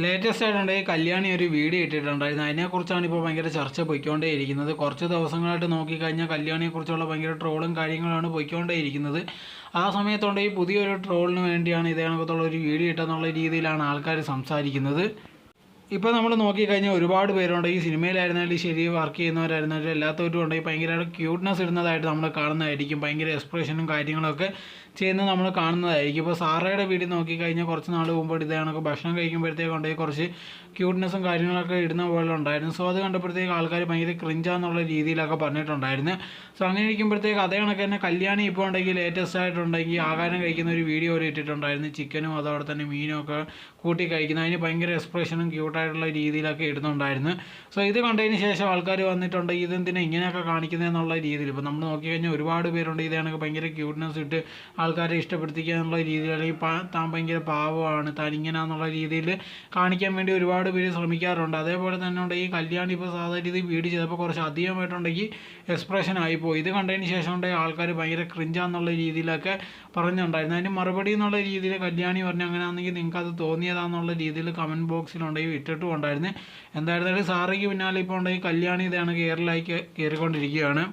Latest ആയിട്ടുണ്ടെങ്കിൽ കല്യാണി ഒരു video ഇട്ടിട്ടുണ്ടായിരുന്നു. അതിനെക്കുറിച്ചാണ് ഇപ്പോൾ ഭയങ്കര ചർച്ച പോയിക്കൊണ്ടേയിരിക്കുന്നത്. കുറച്ച് ദിവസങ്ങളായിട്ട് നോക്കിക്കഴിഞ്ഞാൽ കല്യാണിയെക്കുറിച്ചുള്ള ഭയങ്കര ട്രോളും കാര്യങ്ങളാണ് പോയിക്കൊണ്ടേയിരിക്കുന്നത്. ആ സമയത്തുണ്ടെങ്കിൽ പുതിയൊരു ട്രോളിന് വേണ്ടിയാണ് ഇതേ കണക്കത്തുള്ള ഒരു വീഡിയോ ഇട്ടെന്നുള്ള രീതിയിലാണ് ആൾക്കാർ സംസാരിക്കുന്നത്. ഇപ്പോൾ നമ്മൾ നോക്കിക്കഴിഞ്ഞാൽ ഒരുപാട് പേരുണ്ട്. ഈ സിനിമയിലായിരുന്നാലും ശരി, വർക്ക് ചെയ്യുന്നവരായിരുന്നാലും എല്ലാത്തവരും ഉണ്ടെങ്കിൽ ഭയങ്കര ക്യൂട്ട്നെസ് ഇടുന്നതായിട്ട് നമ്മൾ കാണുന്നതായിരിക്കും. ഭയങ്കര എക്സ്പ്രഷനും കാര്യങ്ങളൊക്കെ ചെയ്യുന്നത് നമ്മൾ കാണുന്നതായിരിക്കും. ഇപ്പോൾ സാറയുടെ വീഡിയോ നോക്കിക്കഴിഞ്ഞാൽ കുറച്ച് നാൾ മുമ്പ് ഇതേ കണക്ക് ഭക്ഷണം കഴിക്കുമ്പോഴത്തേക്ക് ഉണ്ടെങ്കിൽ കുറച്ച് ക്യൂട്ട്നെസ്സും കാര്യങ്ങളൊക്കെ ഇടുന്ന പോലെ ഉണ്ടായിരുന്നു. സോ അത് കണ്ടപ്പോഴത്തേക്ക് ആൾക്കാർ ഭയങ്കര ക്രിഞ്ചാന്നുള്ള രീതിയിലൊക്കെ പറഞ്ഞിട്ടുണ്ടായിരുന്നു. സോ അങ്ങനെ ഇരിക്കുമ്പോഴത്തേക്ക് അതേ കണക്ക് തന്നെ കല്യാണി ഇപ്പോൾ ഉണ്ടെങ്കിൽ ലേറ്റസ്റ്റ് ആയിട്ടുണ്ടെങ്കിൽ ആഹാരം കഴിക്കുന്ന ഒരു വീഡിയോ ഒരു ഇട്ടിട്ടുണ്ടായിരുന്നു. ചിക്കനും അതോടെ തന്നെ മീനും ഒക്കെ കൂട്ടി കഴിക്കുന്നത്. അതിന് ഭയങ്കര എക്സ്പ്രഷനും ക്യൂട്ടായിട്ടുള്ള രീതിയിലൊക്കെ ഇടുന്നുണ്ടായിരുന്നു. സോ ഇത് കണ്ടതിന് ശേഷം ആൾക്കാർ വന്നിട്ടുണ്ട് ഇതെന്തിനാ ഇങ്ങനെയൊക്കെ കാണിക്കുന്നത് എന്നുള്ള രീതിയിൽ. ഇപ്പോൾ നമ്മൾ നോക്കിക്കഴിഞ്ഞാൽ ഒരുപാട് പേരുണ്ട് ഇതേ കണക്ക് ഭയങ്കര ക്യൂട്ട്നെസ് ഇട്ട് ആൾക്കാരെ ഇഷ്ടപ്പെടുത്തിക്കുക എന്നുള്ള രീതിയിൽ, അല്ലെങ്കിൽ താൻ ഭയങ്കര പാവമാണ്, താൻ ഇങ്ങനെയാണെന്നുള്ള രീതിയിൽ കാണിക്കാൻ വേണ്ടി ഒരുപാട് പേര് ശ്രമിക്കാറുണ്ട്. അതേപോലെ തന്നെ ഉണ്ട് ഈ കല്യാണി ഇപ്പോൾ സാധാരണ രീതിയിൽ വീഡിയോ ചെയ്തപ്പോൾ കുറച്ച് അധികമായിട്ടുണ്ടെങ്കിൽ എക്സ്പ്രഷൻ ആയിപ്പോയി. ഇത് കണ്ടതിന് ശേഷം ഉണ്ടെങ്കിൽ ആൾക്കാർ ഭയങ്കര ക്രിഞ്ചാന്നുള്ള രീതിയിലൊക്കെ പറഞ്ഞിട്ടുണ്ടായിരുന്നു. അതിന് മറുപടി എന്നുള്ള രീതിയിൽ കല്യാണി പറഞ്ഞു അങ്ങനെയാണെങ്കിൽ നിങ്ങൾക്ക് അത് തോന്നിയതാണെന്നുള്ള രീതിയിൽ കമൻറ്റ് ബോക്സിലുണ്ടെങ്കിൽ ഇട്ടിട്ടും ഉണ്ടായിരുന്നു. എന്തായിരുന്നാലും സാറിക്ക് പിന്നാലെ ഇപ്പോൾ ഉണ്ടെങ്കിൽ കല്യാണി ഇതാണ് കേരളയിലേക്ക് കയറിക്കൊണ്ടിരിക്കുകയാണ്.